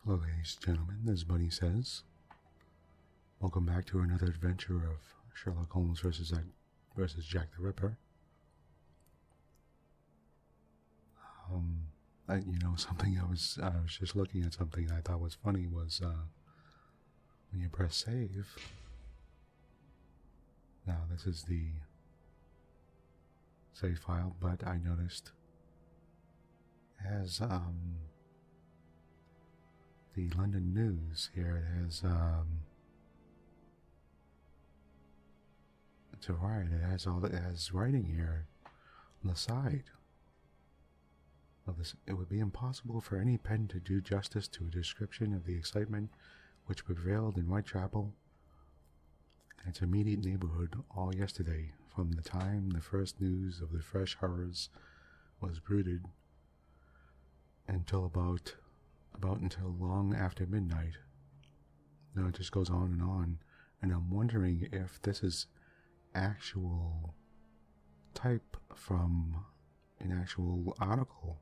Hello ladies and gentlemen, this is Bunnysays. Welcome back to another adventure of Sherlock Holmes versus Jack the Ripper. Something I was just looking at something I thought was funny was when you press save. Now this is the save file, but I noticed as the London News here, it has to write. It has writing here on the side of this. It would be impossible for any pen to do justice to a description of the excitement which prevailed in Whitechapel and its immediate neighborhood all yesterday, from the time the first news of the fresh horrors was bruited until about until long after midnight. Now it just goes on, and I'm wondering if this is actual type from an actual article,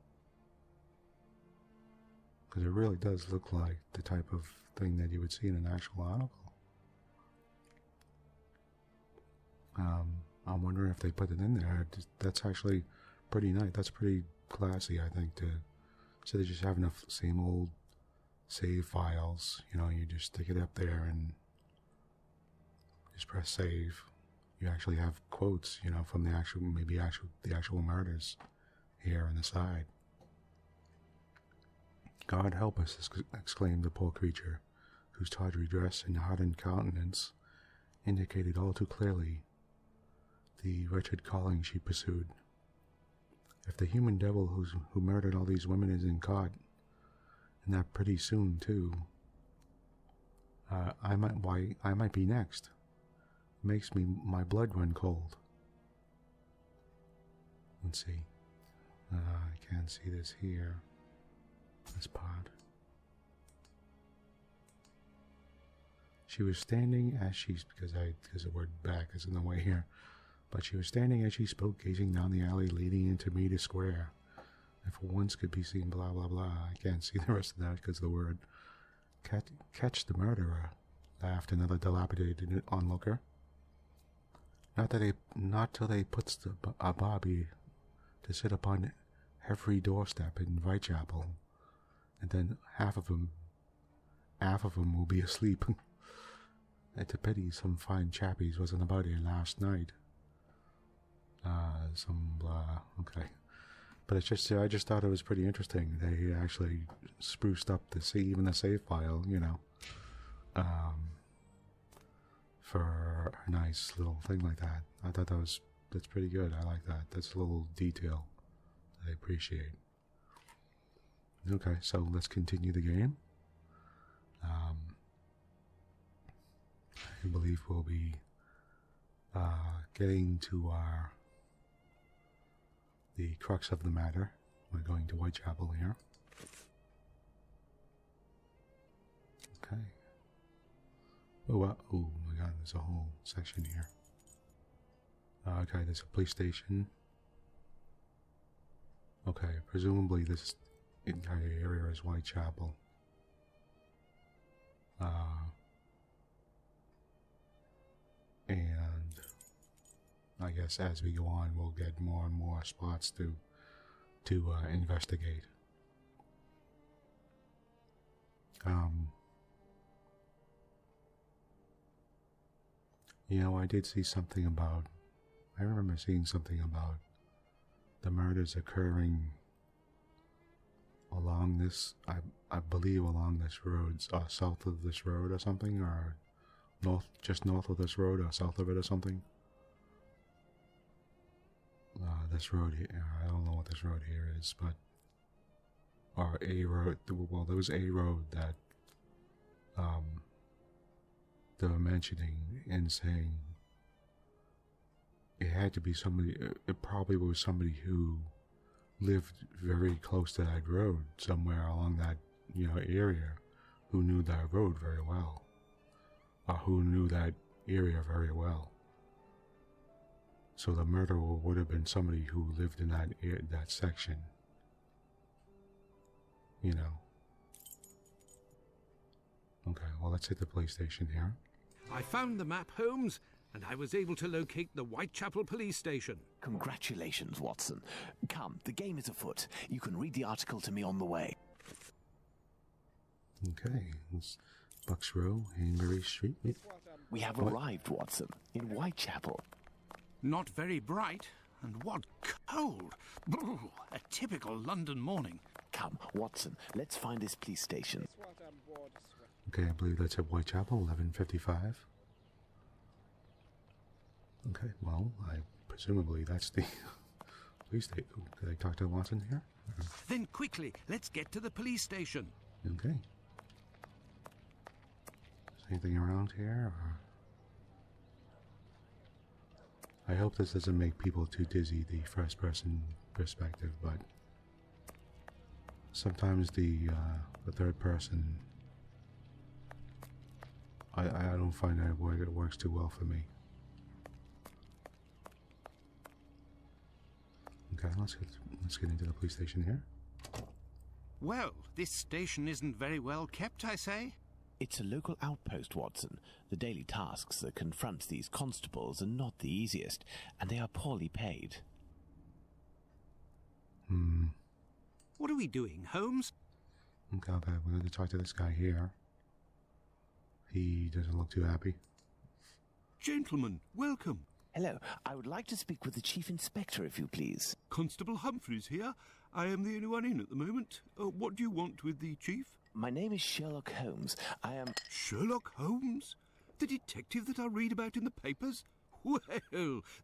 because it really does look like the type of thing that you would see in an actual article. I'm wondering if they put it in there. That's actually pretty nice. That's pretty classy, I think, so they just have enough same old save files, you just stick it up there and just press save. You actually have quotes, from the actual murders here on the side. God help us, exclaimed the poor creature, whose tawdry dress and hardened countenance indicated all too clearly the wretched calling she pursued. If the human devil who murdered all these women isn't caught, and that pretty soon too, I might be next. It makes my blood run cold. Let's see. I can't see this here. This part. She was standing as because the word back is in the way here. But she was standing as she spoke, gazing down the alley leading into Meter Square. And for once could be seen blah blah blah. I can't see the rest of that because the word catch the murderer, laughed another dilapidated onlooker. Not till they puts a bobby to sit upon every doorstep in Whitechapel, and then half of them will be asleep. It's a pity some fine chappies wasn't about here last night. Some blah. Okay. But it's just, I just thought it was pretty interesting. They actually spruced up even the save file, for a nice little thing like that. I thought that's pretty good. I like that. That's a little detail that I appreciate. Okay, so let's continue the game. I believe we'll be getting to the crux of the matter. We're going to Whitechapel here. Okay. Oh my god, there's a whole section here. Okay, there's a police station. Okay, presumably this entire area is Whitechapel. And I guess as we go on, we'll get more and more spots to investigate. I did see something about. I remember seeing something about the murders occurring along this. I believe along this road, south of this road or something, or just north of this road or south of it or something. This road here, I don't know what this road here is, but or a road. Well, there was a road that they were mentioning and saying it had to be somebody. It probably was somebody who lived very close to that road, somewhere along that area, who knew that road very well, or who knew that area very well. So the murderer would have been somebody who lived in that section. let's hit the police station here. I found the map, Holmes, and I was able to locate the Whitechapel police station. Congratulations, Watson. Come, the game is afoot. You can read the article to me on the way. Okay, it's Bucks Row, Hanbury Street. We have arrived, Watson, in Whitechapel. Not very bright, and what cold. Brr, a typical London morning. Come, Watson, let's find this police station. Okay, I believe that's at Whitechapel, 11:55. Okay, well, presumably that's the police station. Did I talk to Watson here? Then quickly, let's get to the police station. Okay. Is anything around here? Or... I hope this doesn't make people too dizzy, the first-person perspective, but sometimes the third person, I don't find that it works too well for me. Okay, let's get into the police station here. Well, this station isn't very well kept, I say. It's a local outpost, Watson. The daily tasks that confront these constables are not the easiest, and they are poorly paid. What are we doing, Holmes? Okay, we're going to talk to this guy here. He doesn't look too happy. Gentlemen, welcome. Hello, I would like to speak with the Chief Inspector, if you please. Constable Humphreys here. I am the only one in at the moment. What do you want with the Chief? My name is Sherlock Holmes. I am... Sherlock Holmes? The detective that I read about in the papers? Well,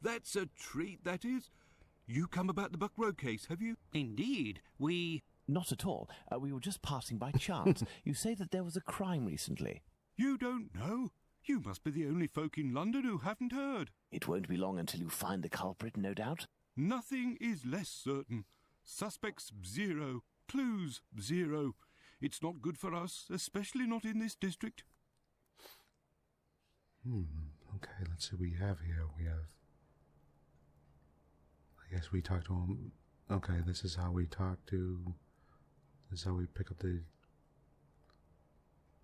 that's a treat, that is. You come about the Buck Row case, have you? Indeed, we... Not at all. We were just passing by chance. You say that there was a crime recently. You don't know? You must be the only folk in London who haven't heard. It won't be long until you find the culprit, no doubt. Nothing is less certain. Suspects, 0. Clues, 0. It's not good for us, especially not in this district. Okay, let's see what we have here. We have... I guess we talk to him... Okay, this is how we talk to... This is how we pick up the...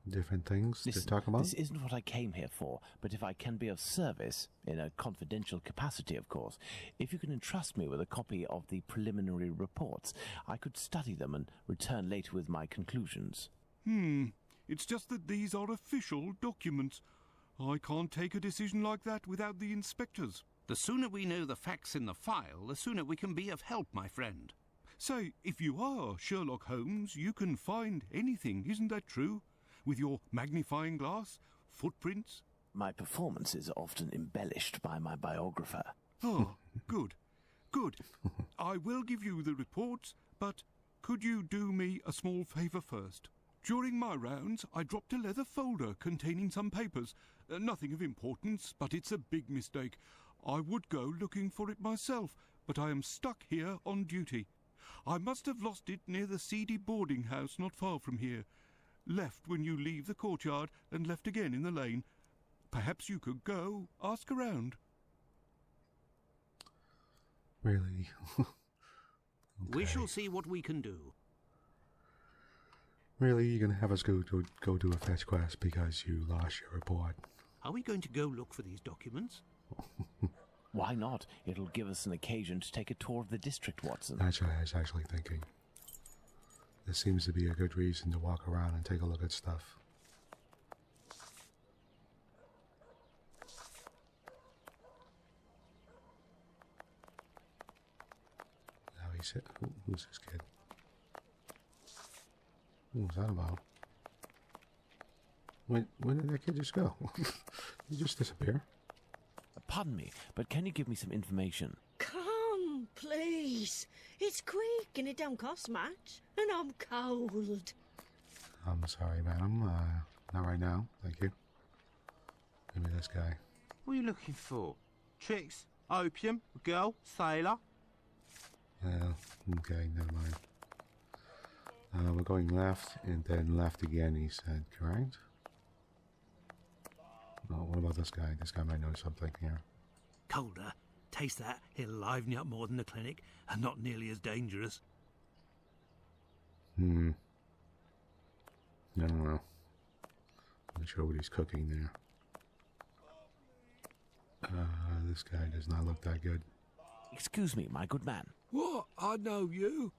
different things to talk about? This isn't what I came here for, but if I can be of service, in a confidential capacity, of course, if you can entrust me with a copy of the preliminary reports, I could study them and return later with my conclusions. It's just that these are official documents. I can't take a decision like that without the inspectors. The sooner we know the facts in the file, the sooner we can be of help, my friend. So, if you are Sherlock Holmes, you can find anything, isn't that true? With your magnifying glass, footprints? My performance is often embellished by my biographer. Oh, good. Good. I will give you the reports, but could you do me a small favour first? During my rounds, I dropped a leather folder containing some papers. Nothing of importance, but it's a big mistake. I would go looking for it myself, but I am stuck here on duty. I must have lost it near the seedy boarding house not far from here. Left when you leave the courtyard and left again in the lane. Perhaps you could go, ask around. Really? Okay. We shall see what we can do. Really? You're going to have us go do a fetch quest because you lost your report? Are we going to go look for these documents? Why not? It'll give us an occasion to take a tour of the district, Watson. That's what I was actually thinking. This seems to be a good reason to walk around and take a look at stuff. Now he's it. Who's this kid? What was that about? When did that kid just go? He just disappear? Pardon me, but can you give me some information? Come, please. It's quick and it don't cost much. And I'm cold. I'm sorry, madam. Not right now. Thank you. Give me this guy. What are you looking for? Tricks? Opium? A girl? Sailor? Okay, never mind. We're going left and then left again, he said, correct? Oh, what about this guy? This guy might know something here. Colder. Taste that. It'll liven you up more than the clinic, and not nearly as dangerous. I don't know. Not sure what he's cooking there. This guy does not look that good. Excuse me, my good man. What? I know you.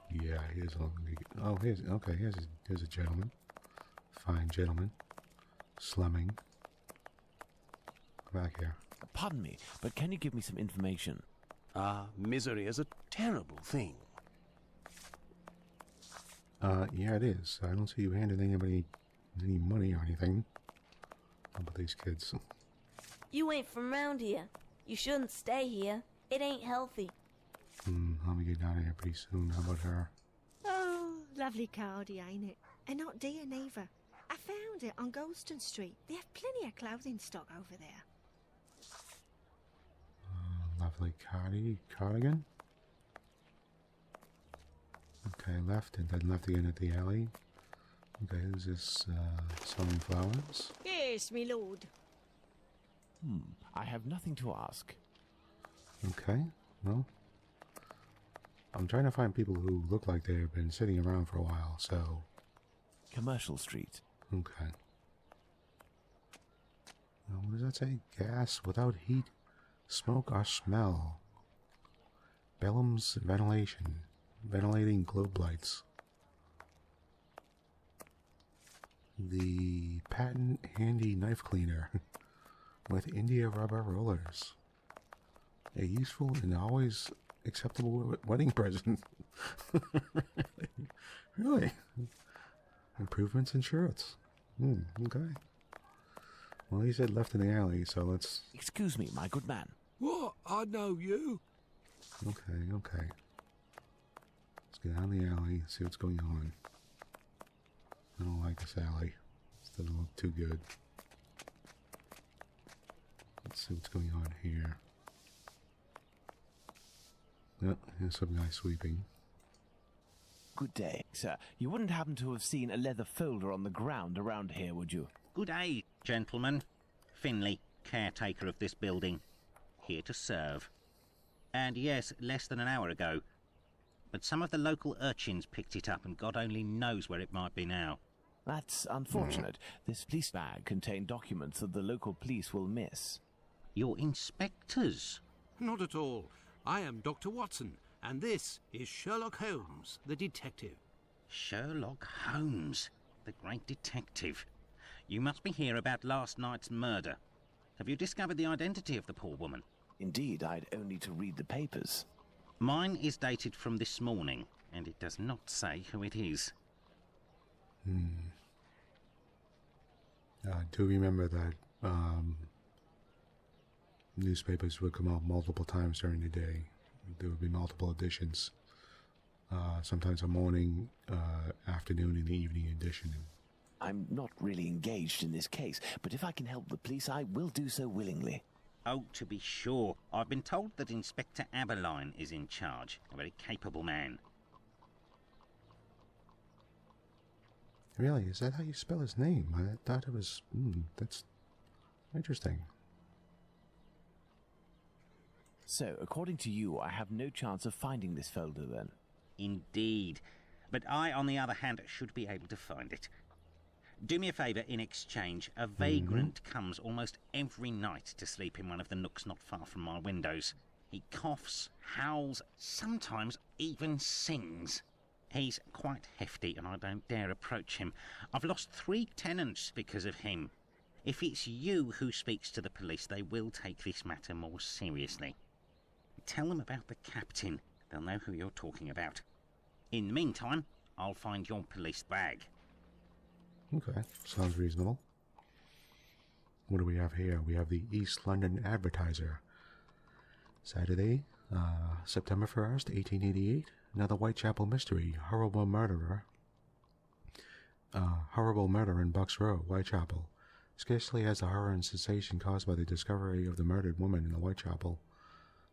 Yeah, here's a... Oh, here's a gentleman. Fine gentleman. Slumming. Come back here. Pardon me, but can you give me some information? Misery is a terrible thing. Yeah, it is. I don't see you handing anybody any money or anything. How about these kids? You ain't from round here. You shouldn't stay here. It ain't healthy. I'll be getting out of here pretty soon. How about her? Oh, lovely cardy, ain't it? And not dear neither. I found it on Golston Street. They have plenty of clothing stock over there. Lovely cardigan. Okay, left, and then left again at the alley. Okay, who's this, selling flowers? Yes, me lord. I have nothing to ask. Okay, well, I'm trying to find people who look like they've been sitting around for a while, so... Commercial Street. Okay. Now, what does that say? Gas without heat, smoke, or smell. Bellum's ventilation. Ventilating globe lights. The patent handy knife cleaner with India rubber rollers. A useful and always acceptable wedding present. Really? Improvements in shirts. Okay. Well, he said left in the alley, so let's... Excuse me, my good man. What? I know you. Okay. Let's get down the alley and see what's going on. I don't like this alley. This doesn't look too good. Let's see what's going on here. Yep, here's some guy sweeping. Good day, sir. You wouldn't happen to have seen a leather folder on the ground around here, would you? Good day, gentlemen. Finley, caretaker of this building. Here to serve. And yes, less than an hour ago. But some of the local urchins picked it up and God only knows where it might be now. That's unfortunate. This police bag contained documents that the local police will miss. You're inspectors? Not at all. I am Dr. Watson, and this is Sherlock Holmes, the detective. Sherlock Holmes, the great detective. You must be here about last night's murder. Have you discovered the identity of the poor woman? Indeed, I'd only to read the papers. Mine is dated from this morning, and it does not say who it is. I do remember that newspapers would come out multiple times during the day. There would be multiple editions. Sometimes a morning, afternoon, and evening edition. I'm not really engaged in this case, but if I can help the police, I will do so willingly. Oh, to be sure. I've been told that Inspector Aberline is in charge. A very capable man. Really? Is that how you spell his name? I thought it was... that's interesting. So, according to you, I have no chance of finding this folder, then? Indeed. But I, on the other hand, should be able to find it. Do me a favour in exchange. A vagrant comes almost every night to sleep in one of the nooks not far from my windows. He coughs, howls, sometimes even sings. He's quite hefty and I don't dare approach him. I've lost 3 tenants because of him. If it's you who speaks to the police, they will take this matter more seriously. Tell them about the captain. They'll know who you're talking about. In the meantime, I'll find your police bag. Okay, sounds reasonable. What do we have here? We have the East London Advertiser. Saturday, September 1st, 1888. Another Whitechapel mystery. Horrible murder in Bucks Row, Whitechapel. Scarcely has the horror and sensation caused by the discovery of the murdered woman in the Whitechapel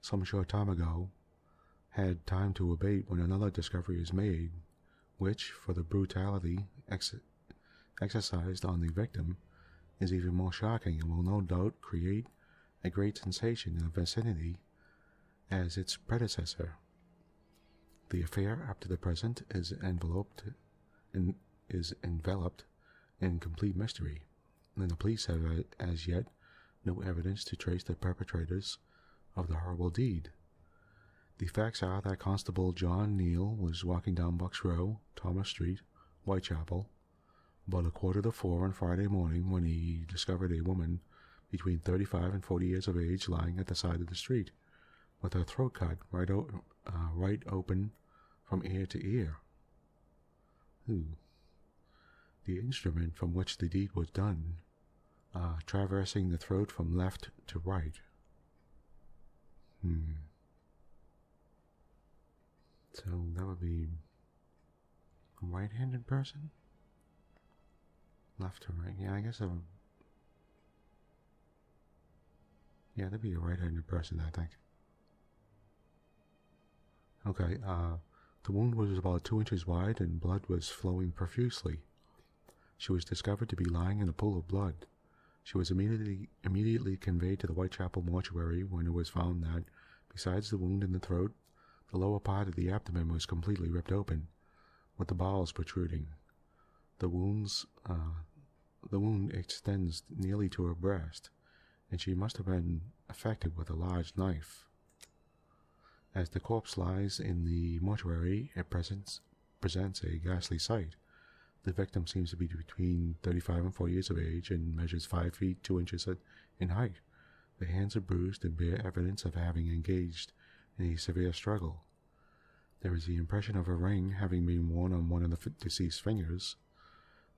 some short time ago had time to abate when another discovery is made, which, for the brutality exercised on the victim, is even more shocking and will no doubt create a great sensation in the vicinity as its predecessor. The affair, up to the present, is enveloped in and complete mystery, and the police have as yet no evidence to trace the perpetrators of the horrible deed. The facts are that Constable John Neal was walking down Bucks Row, Thomas Street, Whitechapel, about 3:45 on Friday morning when he discovered a woman between 35 and 40 years of age lying at the side of the street, with her throat cut right open from ear to ear. Ooh. The instrument from which the deed was done, traversing the throat from left to right. So that would be a right-handed person? Left to right. Yeah, I guess yeah, that'd be a right-handed person, I think. Okay, the wound was about 2 inches wide and blood was flowing profusely. She was discovered to be lying in a pool of blood. She was immediately conveyed to the Whitechapel mortuary when it was found that, besides the wound in the throat, the lower part of the abdomen was completely ripped open, with the bowels protruding. The wound extends nearly to her breast, and she must have been affected with a large knife. As the corpse lies in the mortuary, it presents a ghastly sight. The victim seems to be between 35 and 40 years of age and measures 5 feet 2 inches in height. The hands are bruised and bear evidence of having engaged in a severe struggle. There is the impression of a ring having been worn on one of the deceased's fingers,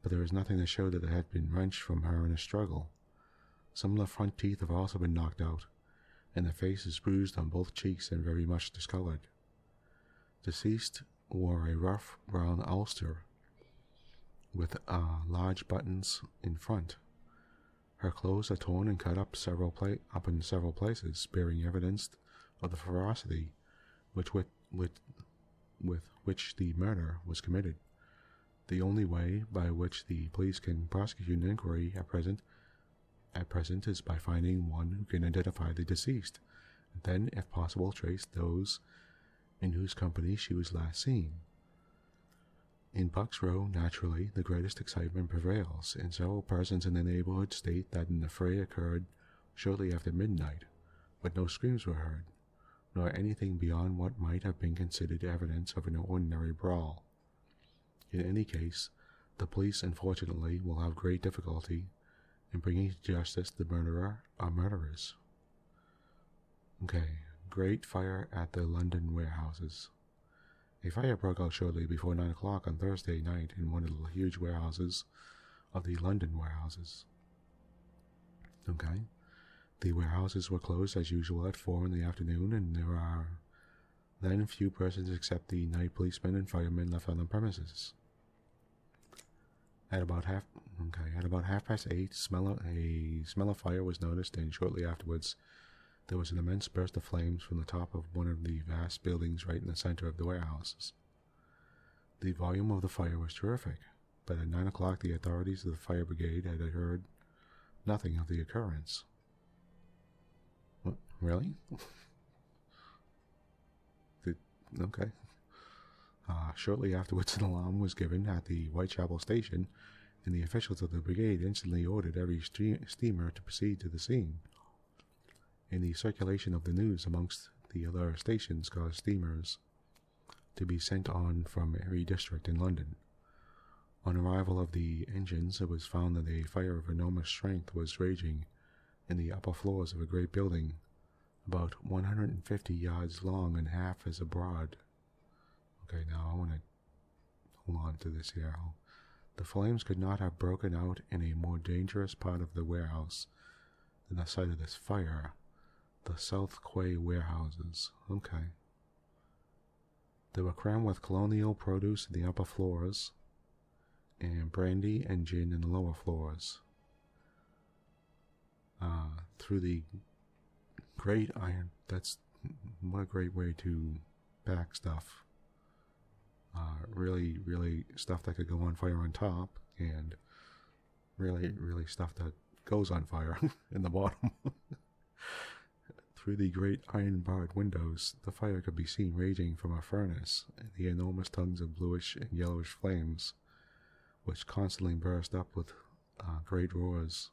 but there is nothing to show that it had been wrenched from her in a struggle. Some of the front teeth have also been knocked out, and the face is bruised on both cheeks and very much discolored. Deceased wore a rough brown ulster with large buttons in front. Her clothes are torn and cut up in several places, bearing evidence of the ferocity with which the murder was committed. The only way by which the police can prosecute an inquiry at present is by finding one who can identify the deceased, and then, if possible, trace those in whose company she was last seen. In Bucks Row, naturally, the greatest excitement prevails, and several persons in the neighborhood state that an affray occurred shortly after midnight, but no screams were heard, nor anything beyond what might have been considered evidence of an ordinary brawl. In any case, the police, unfortunately, will have great difficulty in bringing to justice the murderer or murderers. Okay, great fire at the London warehouses. A fire broke out shortly before 9 o'clock on Thursday night in one of the huge warehouses of the London warehouses. Okay, the warehouses were closed as usual at 4 in the afternoon, and there are then few persons except the night policemen and firemen left on the premises. At about 8:30, a smell of fire was noticed, and shortly afterwards, there was an immense burst of flames from the top of one of the vast buildings right in the center of the warehouses. The volume of the fire was terrific, but at 9 o'clock the authorities of the fire brigade had heard nothing of the occurrence. What? Really? Okay. Shortly afterwards, an alarm was given at the Whitechapel station, and the officials of the brigade instantly ordered every steamer to proceed to the scene. And the circulation of the news amongst the other stations caused steamers to be sent on from every district in London. On arrival of the engines, it was found that a fire of enormous strength was raging in the upper floors of a great building, about 150 yards long and half as broad. Okay, now I want to hold on to this here. The flames could not have broken out in a more dangerous part of the warehouse than the site of this fire, the South Quay warehouses. Okay. They were crammed with colonial produce in the upper floors, and brandy and gin in the lower floors. Through the great iron, that's what a great way to pack stuff. Really stuff that could go on fire on top, and really stuff that goes on fire in the bottom. Through the great iron-barred windows, the fire could be seen raging from a furnace, and the enormous tongues of bluish and yellowish flames which constantly burst up with great roars,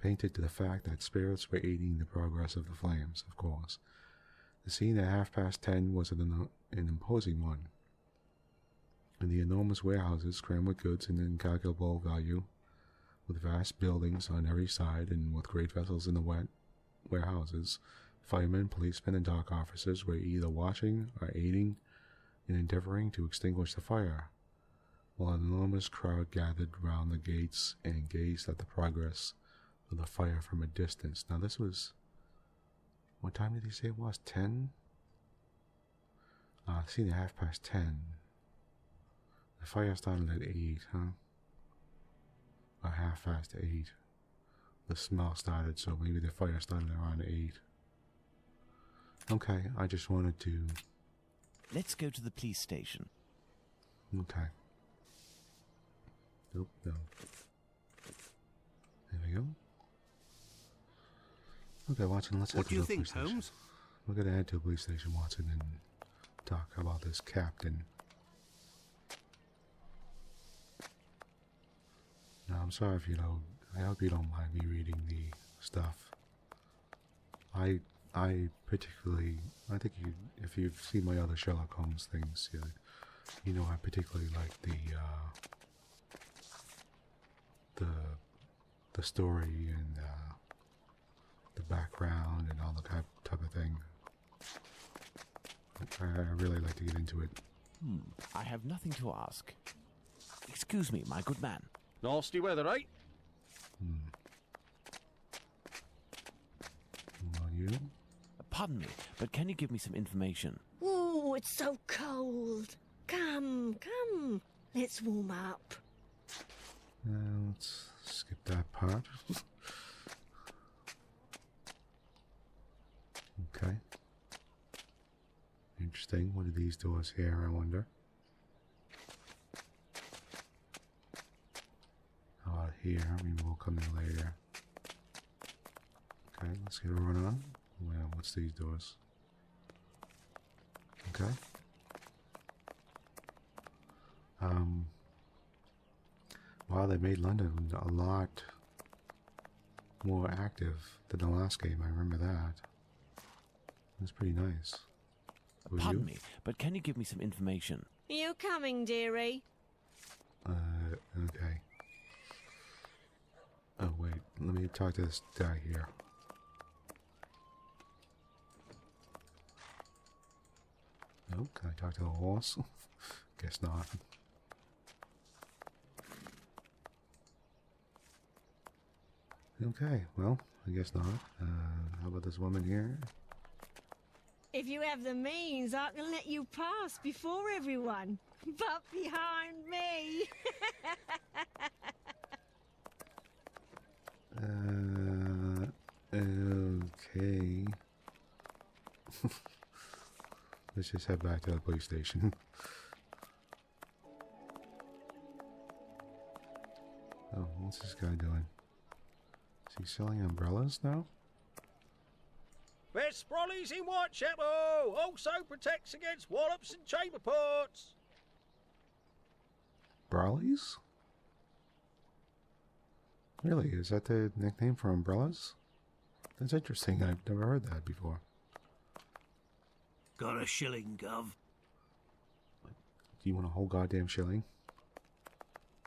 painted to the fact that spirits were aiding the progress of the flames, of course. The scene at 10:30 was an imposing one, and the enormous warehouses crammed with goods in incalculable value, with vast buildings on every side and with great vessels in the warehouses. Firemen, policemen, and dock officers were either watching or aiding in endeavoring to extinguish the fire, while an enormous crowd gathered round the gates and gazed at the progress of the fire from a distance. Now this was... What time did he say it was? 10? Seen at 10:30. The fire started at 8, huh? Or 8:30. The smell started, so maybe the fire started around 8. Okay, I just wanted to... Let's go to the police station. Okay. Nope, no. There we go. Okay, Watson, let's head to the police station. What do you think, Holmes? We're going to head to the police station, Watson, and talk about this captain. Now, I'm sorry if you don't... I hope you don't mind me reading the stuff. I particularly... I think you, if you've seen my other Sherlock Holmes things, you know I particularly like the story and the background and all the type of thing. I really like to get into it. I have nothing to ask. Excuse me, my good man. Nasty weather, eh? Well, you? Pardon me, but can you give me some information? Oh, it's so cold. Come. Let's warm up. Let's skip that part. Okay. Interesting. What are these doors here, I wonder? How about here? Maybe we'll come in later. Okay, let's get a run on. Well, what's these doors? Okay. Wow, they made London a lot more active than the last game. I remember that. That's pretty nice. Pardon me, but can you give me some information? Are you coming, dearie? Okay. Oh, wait. Let me talk to this guy here. Oh, can I talk to the horse? Guess not. Okay, well, I guess not. How about this woman here? If you have the means, I can let you pass before everyone. But behind me. Okay. Let's just head back to the police station. Oh, what's this guy doing? Is he selling umbrellas now? Best Sprollies in Whitechapel! Also protects against wallops and chamber pots! Brawleys? Really? Is that the nickname for umbrellas? That's interesting. I've never heard that before. Got a shilling, Gov. Do you want a whole goddamn shilling?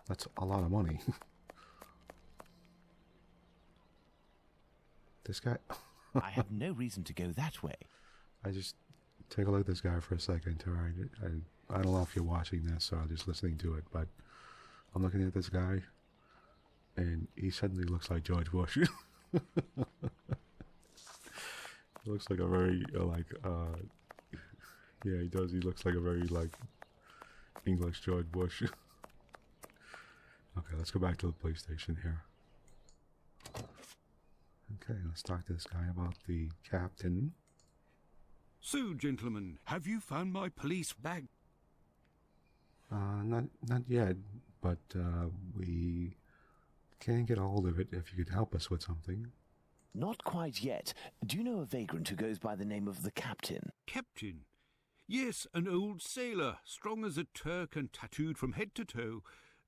That's a lot of money. This guy... I have no reason to go that way. I just take a look at this guy for a second. I don't know if you're watching this or just listening to it, but I'm looking at this guy, and he suddenly looks like George Bush. He looks like a very, yeah, he does. He looks like a very, English George Bush. Okay, let's go back to the police station here. Okay, let's talk to this guy about the captain. So, gentlemen, have you found my police bag? Not yet, but we can get a hold of it if you could help us with something. Not quite yet. Do you know a vagrant who goes by the name of the Captain? Captain? Yes, an old sailor, strong as a Turk and tattooed from head to toe.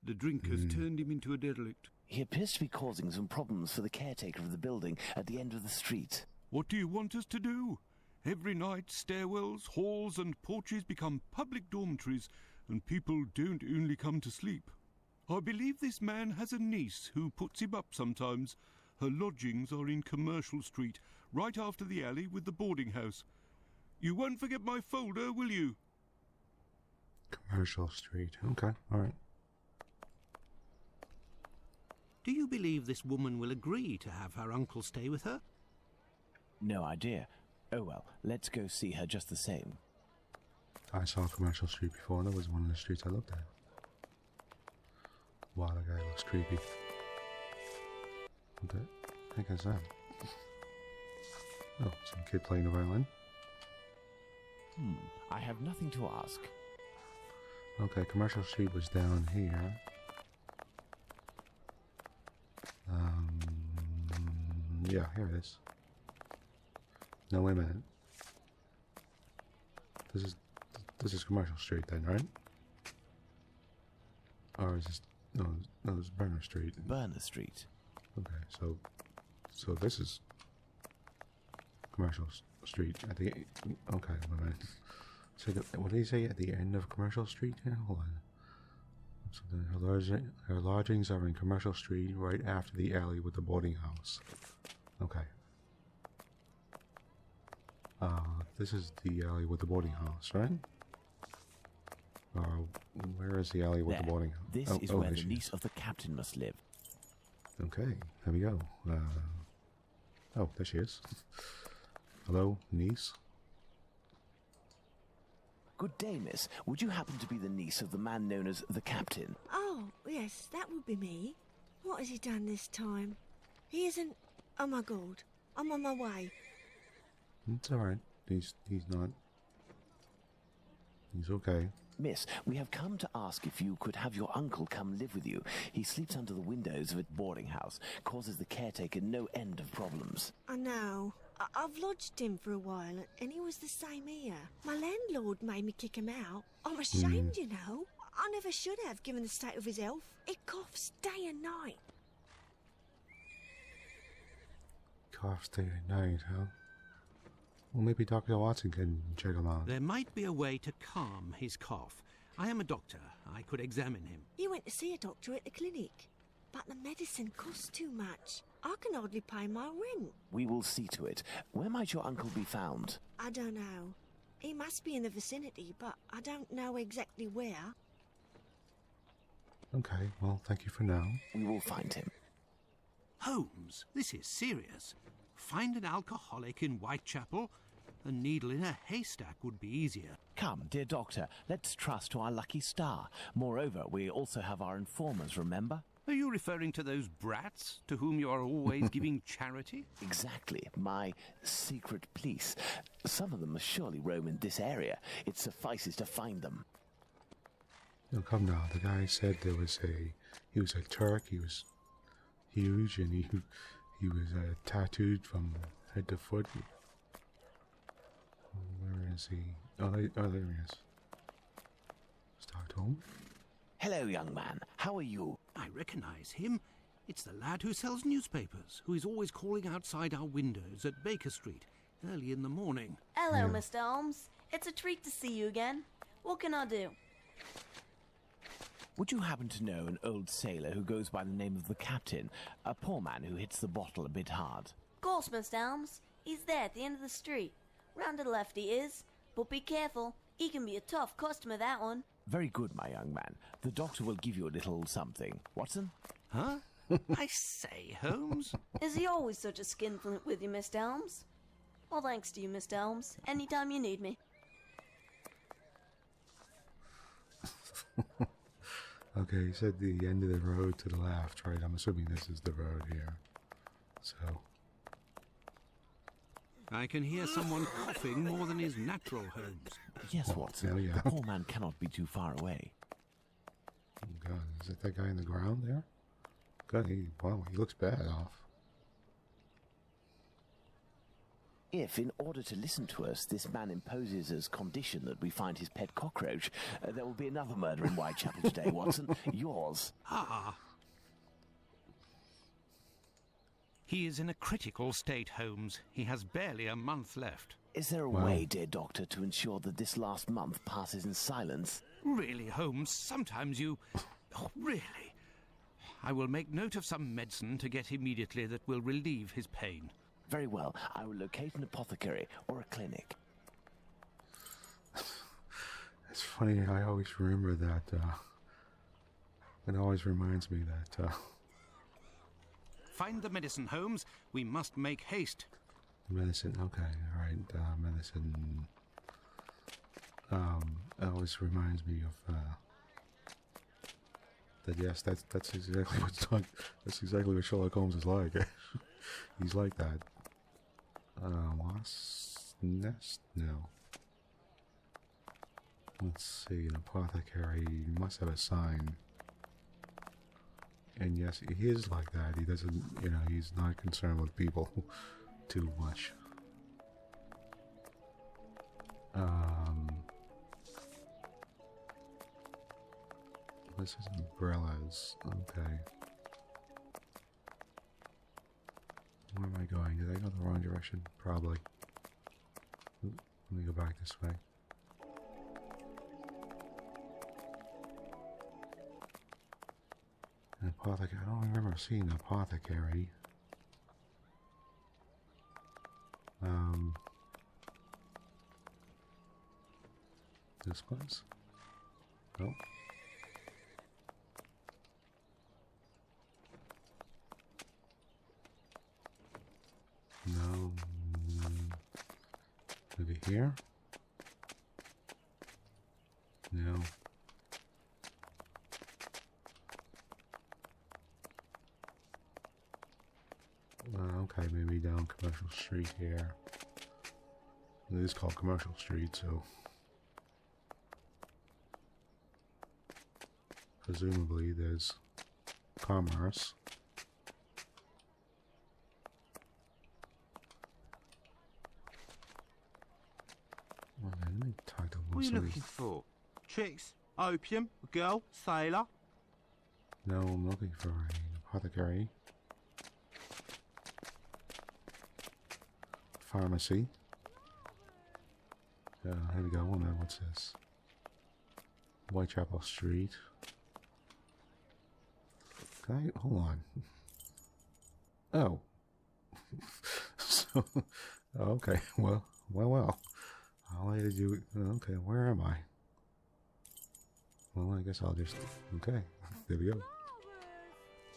The drink has turned him into a derelict. He appears to be causing some problems for the caretaker of the building at the end of the street. What do you want us to do? Every night, stairwells, halls and porches become public dormitories, and people don't only come to sleep. I believe this man has a niece who puts him up sometimes. Her lodgings are in Commercial Street, right after the alley with the boarding house. You won't forget my folder, will you? Commercial Street. Okay, all right. Do you believe this woman will agree to have her uncle stay with her? No idea. Oh well, let's go see her just the same. I saw Commercial Street before, and that was one of the streets I looked at. Wow, that guy looks creepy. What the heck is that? Oh, some kid playing the violin. I have nothing to ask. Okay, Commercial Street was down here. Yeah, here it is. No, wait a minute. This is Commercial Street then, right? Or is this no, it's Burner Street. Burner Street. Okay, so this is Commercial Street at the okay, wait a minute. So what did he say at the end of Commercial Street? Yeah, hold on. So her lodgings are in Commercial Street, right after the alley with the boarding house. Okay. This is the alley with the boarding house, right? Where is the alley with the boarding house? This is where the niece of the captain must live. Okay, there we go. Oh, there she is. Hello, niece. Good day, miss. Would you happen to be the niece of the man known as the captain? Oh, yes, that would be me. What has he done this time? He isn't... Oh, my God. I'm on my way. It's alright. He's not... He's okay. Miss, we have come to ask if you could have your uncle come live with you. He sleeps under the windows of a boarding house, causes the caretaker no end of problems. I know. I've lodged him for a while, and he was the same here. My landlord made me kick him out. I'm ashamed, you know. I never should have, given the state of his health. He coughs day and night. Coughs day and night, huh? Well, maybe Dr. Watson can check him out. There might be a way to calm his cough. I am a doctor. I could examine him. You went to see a doctor at the clinic, but the medicine costs too much. I can hardly pay my rent. We will see to it. Where might your uncle be found? I don't know. He must be in the vicinity, but I don't know exactly where. Okay, well, thank you for now. We will find him. Holmes, this is serious. Find an alcoholic in Whitechapel. A needle in a haystack would be easier. Come, dear doctor, let's trust to our lucky star. Moreover, we also have our informers, remember? Are you referring to those brats to whom you are always giving charity? Exactly. My secret police. Some of them must surely roam in this area. It suffices to find them. No, come now. The guy said he was a Turk. He was huge, and he was tattooed from head to foot. Where is he? Oh, there he is. Start home. Hello, young man. How are you? I recognize him. It's the lad who sells newspapers, who is always calling outside our windows at Baker Street early in the morning. Hello, Mr. Holmes. It's a treat to see you again. What can I do? Would you happen to know an old sailor who goes by the name of the captain? A poor man who hits the bottle a bit hard. Of course, Mr. Holmes. He's there at the end of the street. Round to the left he is. But be careful. He can be a tough customer, that one. Very good, my young man. The doctor will give you a little something. Watson? Huh? I say, Holmes. Is he always such a skinflint with you, Mr. Holmes? Well, thanks to you, Mr. Holmes. Anytime you need me. Okay, he said the end of the road to the left, right? I'm assuming this is the road here. So... I can hear someone coughing more than is natural, Holmes. Yes, Watson. yeah. The poor man cannot be too far away. Oh God, is it that guy in the ground there? God, wow, he looks bad off. If, in order to listen to us, this man imposes as condition that we find his pet cockroach, there will be another murder in Whitechapel today, Watson. Yours. Ah. He is in a critical state, Holmes. He has barely a month left. Is there a way, dear Doctor, to ensure that this last month passes in silence? Really, Holmes, sometimes you... Oh, really? I will make note of some medicine to get immediately that will relieve his pain. Very well. I will locate an apothecary or a clinic. It's funny, I always remember that, it always reminds me that, Find the medicine, Holmes. We must make haste. medicine, okay, alright, medicine, it always reminds me of, that yes, that's exactly that's exactly what Sherlock Holmes is like. He's like that. Wasp nest? No. Let's see, an apothecary must have a sign. And yes, he is like that. He doesn't, you know, he's not concerned with people too much. This is umbrellas. Okay. Where am I going? Did I go the wrong direction? Probably. Oop, let me go back this way. An apothecary. I don't remember seeing an apothecary. This place? Nope. No. Maybe here? No. Okay, maybe down Commercial Street here. It is called Commercial Street, so presumably there's commerce. Well, let me talk to What are you looking for? Tricks? Opium? A girl? Sailor? No, I'm looking for an apothecary. Pharmacy. Here we go. Oh, man, what's this? Whitechapel Street. Can I? Hold on. Oh. So, okay. Well. All I had to do. Okay, where am I? Well, I guess I'll just. Okay. There we go.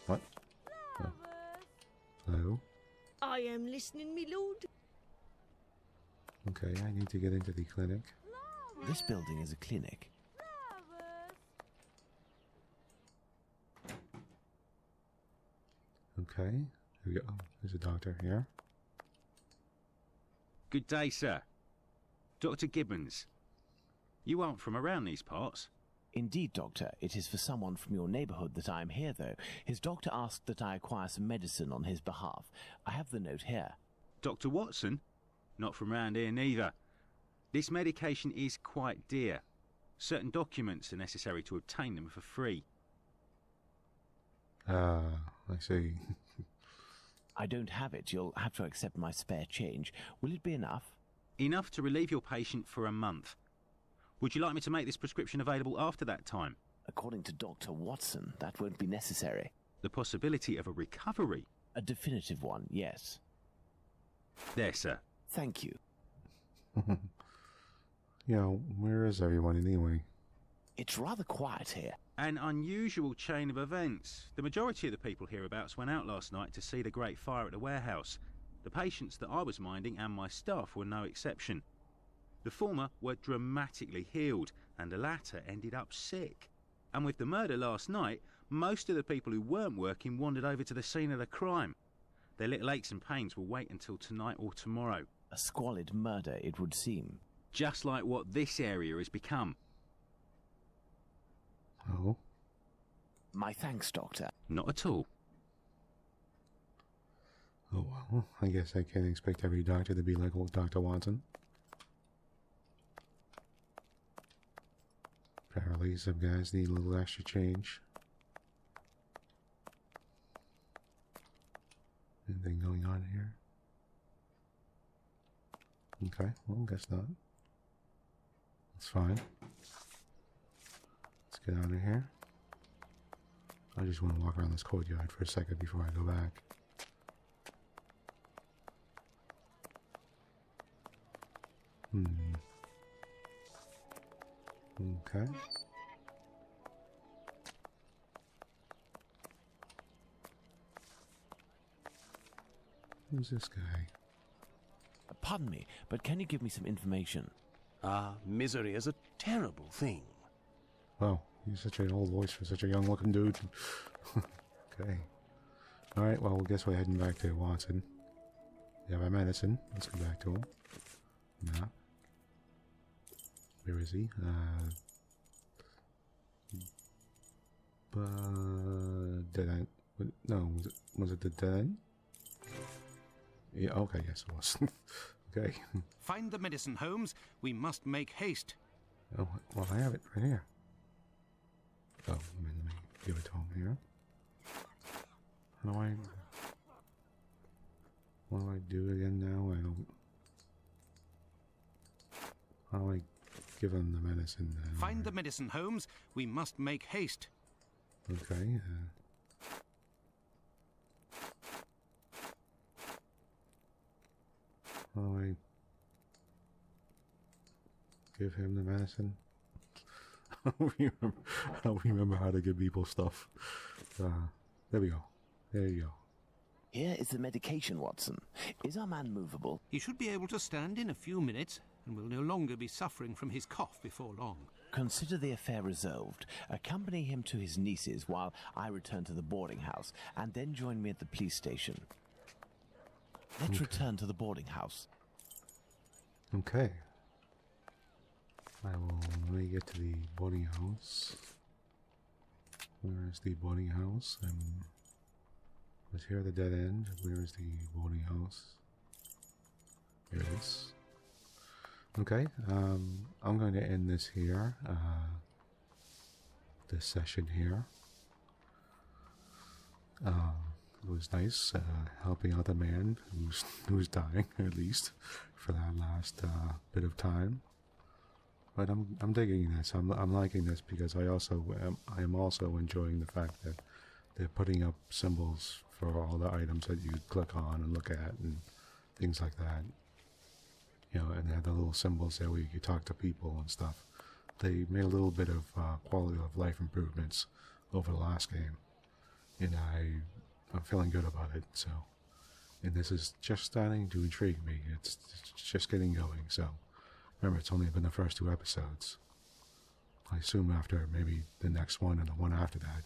What? Oh. Hello? I am listening, me lord. Okay, I need to get into the clinic. This building is a clinic. Okay, here we go. There's a doctor here. Good day, sir. Dr. Gibbons. You aren't from around these parts? Indeed, Doctor. It is for someone from your neighbourhood that I am here, though. His doctor asked that I acquire some medicine on his behalf. I have the note here. Dr. Watson? Not from round here neither. This medication is quite dear. Certain documents are necessary to obtain them for free. I see. I don't have it. You'll have to accept my spare change. Will it be enough? Enough to relieve your patient for a month. Would you like me to make this prescription available after that time? According to Dr. Watson, that won't be necessary. The possibility of a recovery? A definitive one, yes. There, sir. Thank you. You know, where is everyone anyway? It's rather quiet here. An unusual chain of events. The majority of the people hereabouts went out last night to see the great fire at the warehouse. The patients that I was minding and my staff were no exception. The former were dramatically healed, and the latter ended up sick. And with the murder last night, most of the people who weren't working wandered over to the scene of the crime. Their little aches and pains will wait until tonight or tomorrow. A squalid murder, it would seem. Just like what this area has become. Oh? My thanks, Doctor. Not at all. Oh well, I guess I can't expect every doctor to be like old Dr. Watson. Apparently some guys need a little extra change. Anything going on here? Okay, well, guess not. That's fine. Let's get out of here. I just want to walk around this courtyard for a second before I go back. Okay. Who's this guy? Pardon me, but can you give me some information? Misery is a terrible thing. Wow, he's such an old voice for such a young-looking dude. Okay. Alright, well, guess we're heading back to Watson. We have our medicine. Let's go back to him. Nah. Where is he? Dead end. No, was it the dead end? Yeah, okay, yes it was. Okay. Find the medicine, Holmes. We must make haste. Oh, well, I have it right here. Oh, let me give it to him here. How do I... What do I do again now? I don't... How do I give him the medicine? Find the medicine, Holmes. We must make haste. Okay. How do I give him the medicine? I don't remember how to give people stuff. There we go. There you go. Here is the medication, Watson. Is our man movable? He should be able to stand in a few minutes and will no longer be suffering from his cough before long. Consider the affair resolved. Accompany him to his niece's while I return to the boarding house, and then join me at the police station. Let's return to the boarding house. Okay. Let me get to the boarding house. Where is the boarding house? Was here the dead end? Where is the boarding house? Here it is. Okay, I'm going to end this here, this session here. It was nice helping out the man who's dying, at least for that last bit of time. But I'm digging this. I'm liking this because I am also enjoying the fact that they're putting up symbols for all the items that you click on and look at and things like that. You know, and they have the little symbols there where you can talk to people and stuff. They made a little bit of quality of life improvements over the last game, and I'm feeling good about it. So, and this is just starting to intrigue me. It's just getting going. So, remember, it's only been the first 2 episodes. I assume after maybe the next one and the one after that,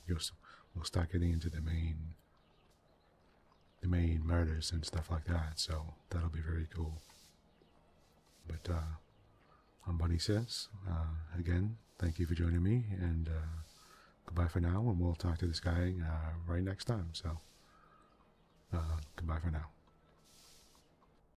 we'll start getting into the main murders and stuff like that. So that'll be very cool. But I'm Bunnysays. Again, thank you for joining me, and goodbye for now, and we'll talk to this guy right next time. So goodbye for now.